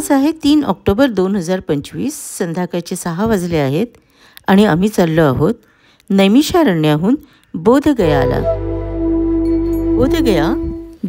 आज आहे 3 ऑक्टोबर 2025. संध्याकाळचे 6 वाजले आहेत आणि आम्ही चाललो आहोत नैमिषारण्याहून बोधगयाला. बोधगया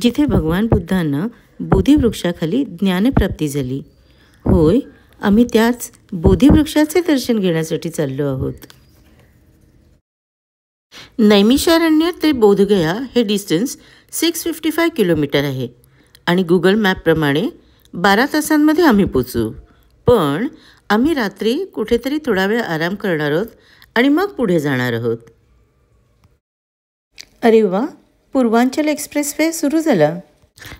जिथे भगवान बुद्धांना बोधिवृक्षाखाली ज्ञानप्राप्ती झाली. होय, आम्ही त्याच बोधिवृक्षाचे दर्शन घेण्यासाठी चाललो आहोत. नैमिषारण्य ते बोधगया हे डिस्टन्स 655 किलोमीटर आहे आणि गुगल मॅपप्रमाणे 12 तासांमध्ये आम्ही पोचू. पण आम्ही रात्री कुठेतरी थोडा वेळ आराम करणार आहोत आणि मग पुढे जाणार आहोत. अरे वा, पूर्वांचल एक्सप्रेसवे सुरू झाला.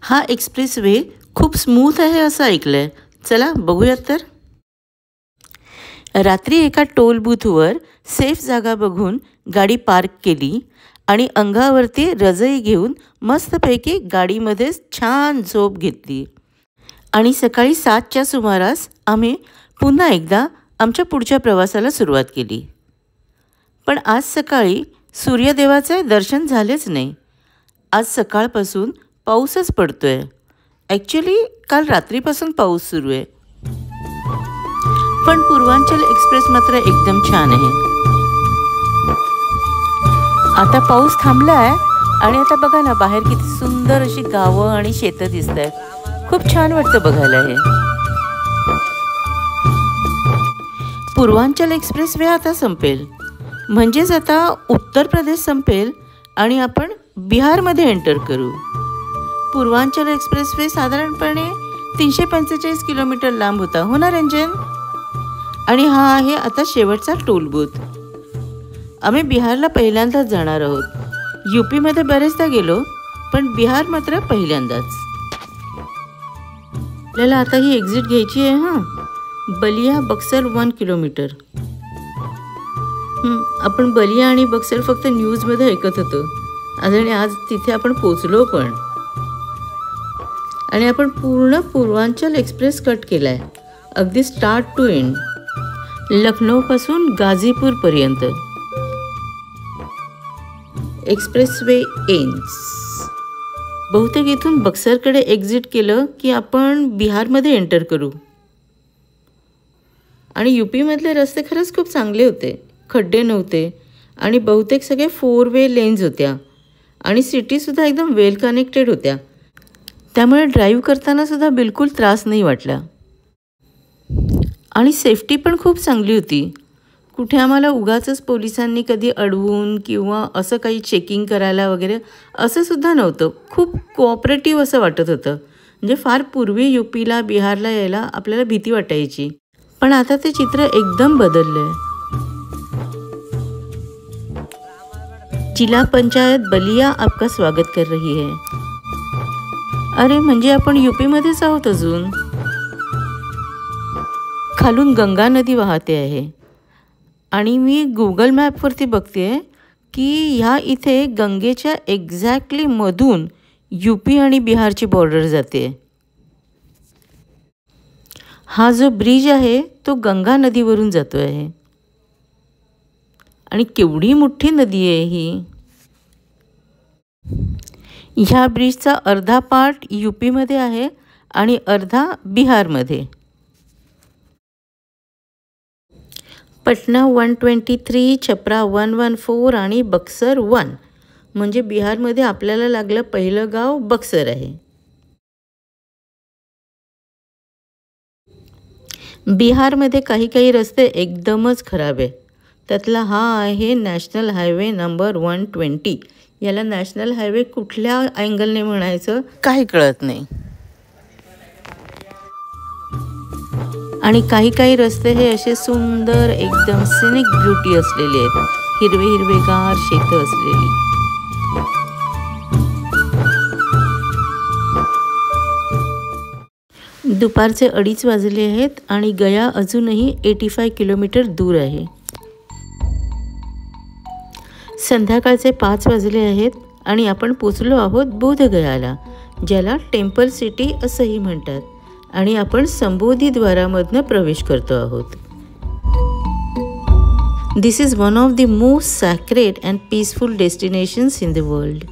हा एक्सप्रेसवे खूप स्मूथ आहे असं ऐकलं आहे. चला बघूयात तर. रात्री एका टोल बूथवर सेफ जागा बघून गाडी पार्क केली आणि अंगावरती रजई घेऊन मस्तपैकी गाडीमध्येच छान झोप घेतली आणि सकाळी 7च्या सुमारास आम्ही पुन्हा एकदा आमच्या पुढच्या प्रवासाला सुरुवात केली. पण आज सकाळी सूर्यदेवाचे दर्शन झालेच नाही. आज सकाळपासून पाऊसच पडतो आहे. ॲक्च्युली काल रात्रीपासून पाऊस सुरू आहे. पण पूर्वांचल एक्सप्रेस मात्र एकदम छान आहे. आता पाऊस थांबला आहे आणि आता बघा ना, बाहेर किती सुंदर अशी गावं आणि शेतं दिसत आहेत. खूप छान वाटतं बघायला हे. पूर्वांचल एक्सप्रेसवे आता संपेल, म्हणजेच आता उत्तर प्रदेश संपेल आणि आपण बिहारमध्ये एंटर करू. पूर्वांचल एक्सप्रेसवे साधारणपणे 345 किलोमीटर लांब होता, हो ना रंजन? आणि हा आहे आता शेवटचा टोल बूथ. आम्ही बिहारला पहिल्यांदाच जाणार आहोत. यूपीमध्ये बरेचदा गेलो, पण बिहार मात्र पहिल्यांदाच. आपल्याला आता ही एक्झिट घ्यायची आहे. बलिया बक्सर 1 किलोमीटर. आपण बलिया आणि बक्सर फक्त न्यूजमध्ये ऐकत होतो आणि आज तिथे आपण पोचलो पण. आणि आपण पूर्ण पूर्वांचल एक्सप्रेस कट केला आहे, अगदी स्टार्ट टू एंड, लखनौपासून गाझीपूरपर्यंत. Expressway ends. बहुतेक इथून बक्सरकडे एक्झिट केलं की आपण बिहारमध्ये एंटर करू. आणि यूपीमधले रस्ते खरंच खूप चांगले होते, खड्डे नव्हते आणि बहुतेक सगळे 4 वे लेन्स होत्या आणि सिटीसुद्धा एकदम वेल कनेक्टेड होत्या. त्यामुळे ड्राईव्ह करतानासुद्धा बिलकुल त्रास नाही वाटला. आणि सेफ्टी पण खूप चांगली होती. कुठे आम्हाला उगाचच पोलिसांनी कधी अडवून किंवा असं काही चेकिंग करायला वगैरे असं सुद्धा नव्हतं. खूप कोऑपरेटिव्ह असं वाटत होतं. म्हणजे फार पूर्वी यूपीला बिहारला यायला आपल्याला भीती वाटायची, पण आता ते चित्र एकदम बदललं आहे. जिला पंचायत बलिया आपका स्वागत कर रही है. अरे म्हणजे आपण यूपीमध्येच आहोत अजून. खालून गंगा नदी वाहते आहे आणि मी गुगल मॅपवरती बघते की ह्या इथे गंगेच्या एक्झॅक्टली मधून यूपी आणि बिहारची बॉर्डर जाते. हा जो ब्रिज आहे तो गंगा नदीवरून जातो आहे आणि केवढी मोठी नदी आहे ही. ह्या ब्रिजचा अर्धा पार्ट यूपीमध्ये आहे आणि अर्धा बिहारमध्ये. पटना 123, छपरा 114 आणि बक्सर 1, म्हणजे बिहारमध्ये आपल्याला लागलं पहिलं गाव बक्सर आहे. बिहारमध्ये काही रस्ते एकदमच खराब आहे. त्यातला हा आहे नॅशनल हायवे नंबर 120. याला नॅशनल हायवे कुठल्या अँगलने म्हणायचं काही कळत नाही. आणि काही रस्ते हे असे सुंदर एकदम सिनिक ब्युटी असलेले आहेत, हिरवेगार शेतं असलेली. दुपारचे 2:30 वाजले आहेत आणि गया अजूनही 85 किलोमीटर दूर आहे. संध्याकाळचे 5 वाजले आहेत आणि आपण पोचलो आहोत बोधगयाला, ज्याला टेम्पल सिटी असंही म्हणतात. आणि आपण संबोधी द्वारामधनं प्रवेश करतो आहोत. This is one of the most sacred and peaceful destinations in the world.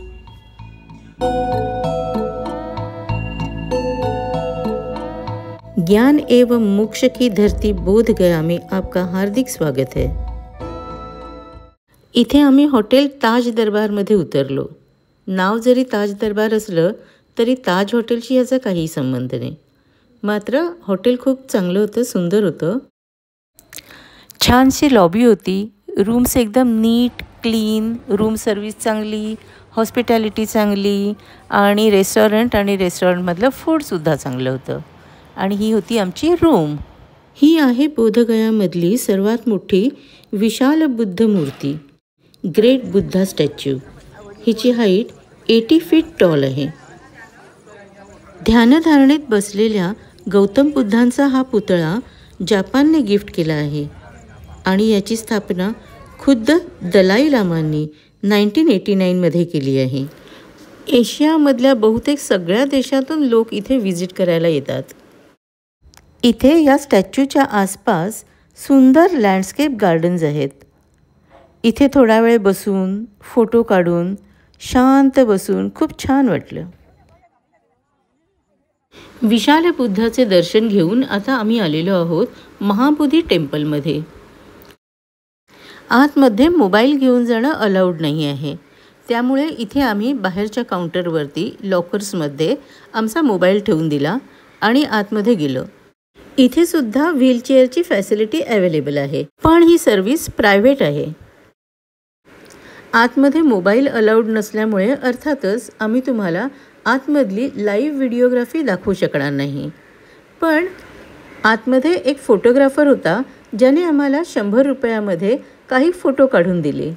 ज्ञान एवं मोक्ष की धरती बोध गया में आपका हार्दिक स्वागत है। इथे आम्ही हॉटेल ताज दरबारमध्ये उतरलो। नाव जरी ताज दरबार असलं तरी ताज हॉटेलशी याचा काही संबंध नाही। मात्र हॉटेल खूप चांगलं होतं, सुंदर होतं। छानशी लॉबी होती, रूम्स एकदम नीट क्लीन, रूम सर्विस चांगली, हॉस्पिटॅलिटी चांगली आणि रेस्टॉरंटमधलं फूडसुद्धा चांगलं होतं। आणि ही होती आमची रूम। ही आहे बोधगयामधली सर्वात मोठी विशाल बुद्ध मूर्ती, ग्रेट बुद्धा स्टॅच्यू। हिची हाईट 80 फीट टॉल आहे। ध्यानधारणेत बसलेल्या गौतम बुद्धांचा हा पुतळा जपानने गिफ्ट केला आहे आणि याची स्थापना खुद्द दलाई लामांनी 1989 मध्ये केली आहे। एशियामधल्या बहुतेक सगळ्या देशातून लोक इथे व्हिजिट करायला येतात। इथे या स्टॅच्यूच्या आसपास सुंदर लँडस्केप गार्डन्स आहेत। इथे थोडा वेळ बसून फोटो काढून शांत बसून खूप छान वाटलं। विशाल बुद्धाचे दर्शन घेऊन आता आम्ही आलेलो आहोत महाबोधी टेम्पलमध्ये। आतमध्ये मोबाईल घेऊन जाणं अलाउड नाही आहे, त्यामुळे इथे आम्ही बाहेरच्या काउंटरवरती लॉकर्समध्ये आमचा मोबाईल ठेवून दिला आणि आतमध्ये गेलो। इथे सुद्धा व्हीलचेअरची फॅसिलिटी अवेलेबल आहे, पण ही सर्व्हिस प्रायव्हेट आहे। आतमध्ये मोबाईल अलाउड नसल्यामुळे अर्थातच आम्ही तुम्हाला आतमधली लाईव्ह व्हिडिओग्राफी दाखवू शकणार नाही, पण आतमध्ये एक फोटोग्राफर होता ज्याने आम्हाला 100 रुपयामध्ये काही फोटो काढून दिले।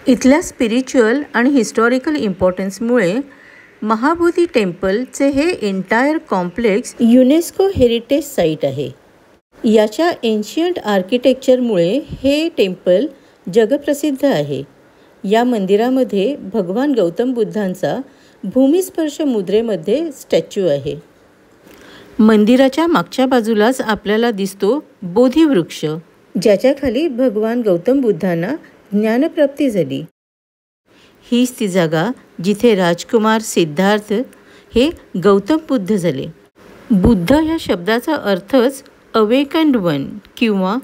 इथल्या स्पिरिच्युअल आणि हिस्टॉरिकल इम्पॉर्टन्समुळे महाबोधी टेम्पलचे हे entire complex UNESCO heritage site आहे। याच्या एन्शियंट आर्किटेक्चरमुळे हे टेम्पल जगप्रसिद्ध आहे। या मंदिरामध्ये भगवान गौतम बुद्धांचा भूमिस्पर्श मुद्रेमध्ये स्टॅच्यू आहे। मंदिराच्या मागच्या बाजूलाच आपल्याला दिसतो बोधिवृक्ष, ज्याच्या खाली भगवान गौतम बुद्धांना ज्ञानप्राप्ती झाली। हीच ती जागा जिथे राजकुमार सिद्धार्थ हे गौतम बुद्ध झाले। बुद्ध या शब्दाचा अर्थच अवेकन्ड वन किंवा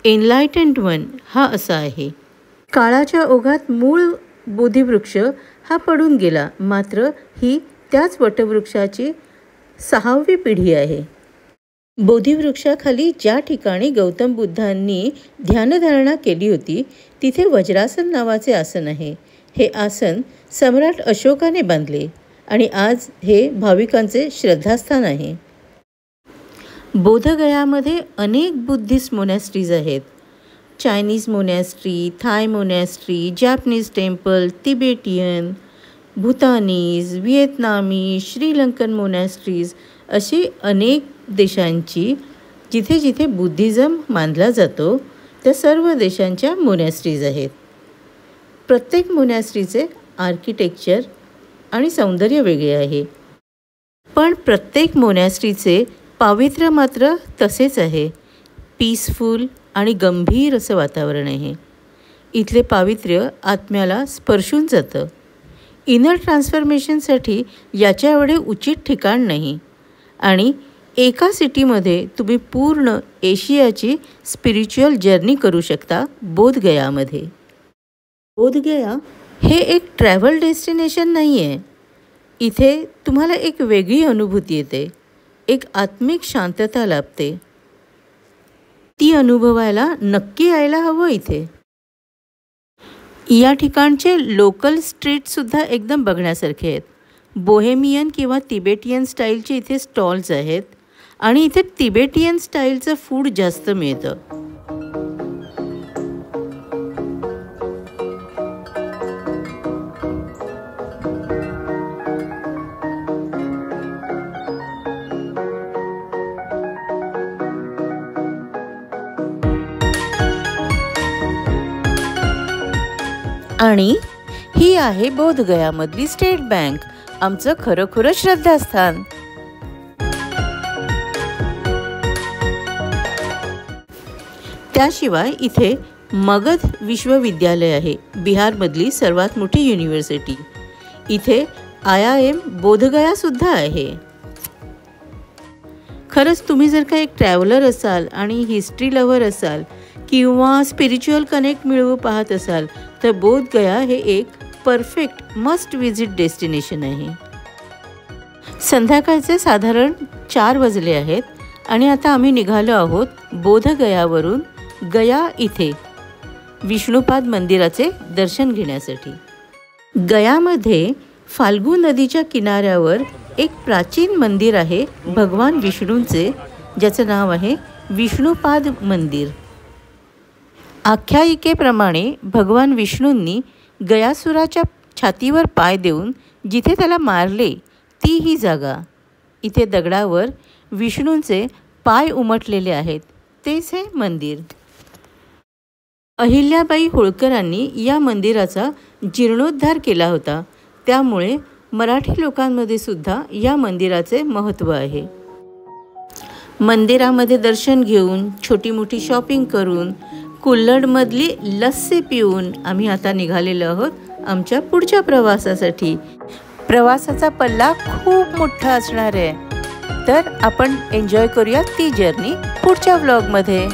एनलायटन्ड वन हा असा आहे। काळाच्या ओघात मूळ बोधिवृक्ष हा पडून गेला, मात्र ही त्याच वटवृक्षाची 6वी पिढी आहे। बोधिवृक्षाखाली ज्या ठिकाणी गौतम बुद्धांनी ध्यानधारणा केली होती तिथे वज्रासन नावाचे आसन आहे। हे आसन सम्राट अशोकाने बांधले आणि आज हे भाविकांचे श्रद्धास्थान आहे। बोधगयामध्ये अनेक बुद्धिस्ट मोनॅस्ट्रीज आहेत। चायनीज मोनॅस्ट्री, थाय मोनॅस्ट्री, जॅपनीज टेम्पल, तिबेटियन, भूतानीज, व्हिएतनामी, श्रीलंकन मोनॅस्ट्रीज अशी अनेक देशांची जिथे जिथे बुद्धिझम मानला जातो त्या सर्व देशांच्या मोनॅस्ट्रीज आहेत। प्रत्येक मोनॅस्ट्रीचे आर्किटेक्चर आणि सौंदर्य वेगळे आहे, पण प्रत्येक मोनॅस्ट्रीचे पावित्र्य मात्र तसेच आहे। पीसफुल आणि गंभीर असं वातावरण आहे। इथले पावित्र्य आत्म्याला स्पर्शून जातं। इनर ट्रान्सफॉर्मेशनसाठी याच्या एवढे उचित ठिकाण नाही आणि एका सिटीमध्ये तुम्ही पूर्ण एशियाची स्पिरिच्युअल जर्नी करू शकता बोधगयामध्ये। बोधगया हे एक ट्रॅव्हल डेस्टिनेशन नाही आहे। इथे तुम्हाला एक वेगळी अनुभूती येते, एक आत्मिक शांतता लाभते। ती अनुभवायला नक्की यायला हवं इथे। या ठिकाणचे लोकल स्ट्रीटसुद्धा एकदम बघण्यासारखे आहेत। बोहेमियन किंवा तिबेटियन स्टाईलचे इथे स्टॉल्स आहेत आणि इथे तिबेटियन स्टाईलचं फूड जास्त मिळतं। आणि ही आहे बोधगयामधली स्टेट बँक, आमचं खरोखर श्रद्धास्थान। त्याशिवाय इथे मगध विश्वविद्यालय आहे, बिहारमधली सर्वात मोठी युनिव्हर्सिटी। इथे IIM बोधगया सुद्धा आहे। खरंच तुम्ही जर का एक ट्रॅव्हलर असाल आणि हिस्ट्री लव्हर असाल किंवा स्पिरिच्युअल कनेक्ट मिळवू पाहत असाल तर बोधगया हे एक परफेक्ट मस्ट विजिट डेस्टिनेशन आहे. संध्याकाळचे साधारण 4 वाजले आहेत आणि आता आम्ही निघालो आहोत बोधगयावरून गया इथे विष्णुपाद मंदिराचे दर्शन घेण्यासाठी. गयामध्ये फाल्गू नदीच्या किनाऱ्यावर एक प्राचीन मंदिर आहे भगवान विष्णूंचे, ज्याचं नाव आहे विष्णुपाद मंदिर. आख्यायिकेप्रमाणे भगवान विष्णूंनी गयासुराच्या छातीवर पाय देऊन जिथे त्याला मारले ती ही जागा. इथे दगडावर विष्णूंचे पाय उमटलेले आहेत, तेच हे मंदिर. अहिल्याबाई होळकरांनी या मंदिराचा जीर्णोद्धार केला होता, त्यामुळे मराठी लोकांमध्ये सुद्धा या मंदिराचे महत्त्व आहे. मंदिरामध्ये दर्शन घेऊन छोटी मोठी शॉपिंग करून कुल्लडमधली लस्सी पिऊन आम्ही आता निघालेलो आहोत आमच्या पुढच्या प्रवासासाठी. प्रवासाचा पल्ला खूप मोठा असणार आहे, तर आपण एन्जॉय करूया ती जर्नी पुढच्या व्लॉगमध्ये.